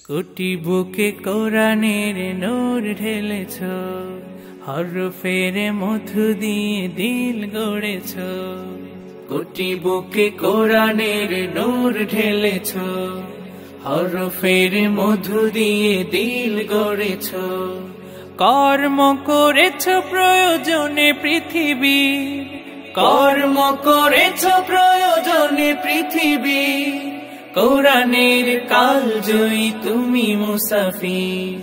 কোটি বুকে কোরআনের নূর ঢেলেছ, হরফের মধু দিয়ে দিল গড়েছ। কোটি বুকে কোরআনের নূর ঢেলেছ, হরফের মধু দিয়ে দিল গড়েছ। কর্ম করেছ প্রয়োজনে পৃথিবী, কর্ম করেছ প্রয়োজনে পৃথিবী। কোরআনের কালজয়ী তুমি মুসাফির,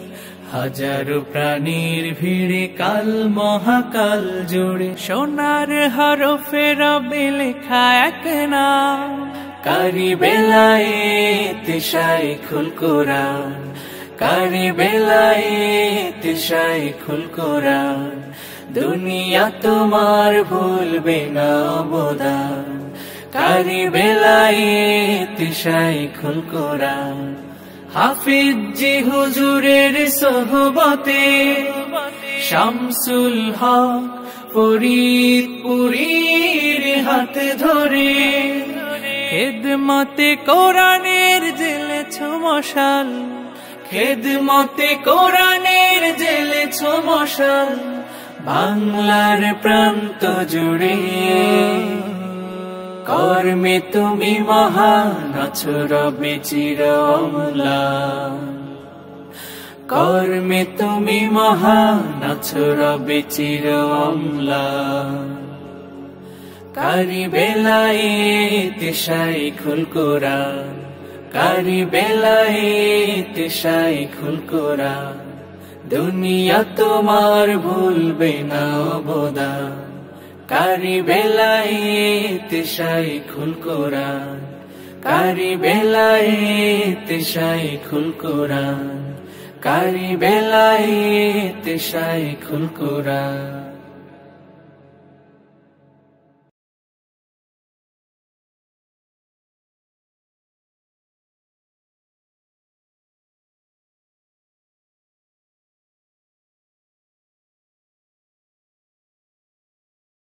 হাজারো প্রাণীর ভিড়ে কাল মহাকাল জুড়ে। সোনার হরফে রবে লেখা এক নাম, কারি বেলায়েত শাইখুল কোরআন, কারি বেলায়েত শাইখুল কোরআন। দুনিয়া তোমার ভুলবে না অবদান, কারি বেলায়েত শাইখুল কোরআন। হাফিজ জি হুজুরের সোহবতে শামসুল হক ফরিদপুরীর হাত ধরে, খেদমতে কোরআনের জ্বেলেছ মশাল, খেদমতে কোরআনের জ্বেলেছ মশাল। বাংলার প্রান্ত জুড়ে কর্মে তুমি মহান আছো রবে চির অম্লান, কর্মে তুমি মহান আছো রবে চির অম্লান। কারি বেলায়েত শাইখুল কোরআন, কারি বেলায়েত শাইখুল কোরআন। দুনিয়া তোমার ভুলবে না অবদান, কারি বেলায়েত শাইখুল কোরআন, কারি বেলায়েত শাইখুল কোরআন, কারি বেলায়েত শাইখুল কোরআন।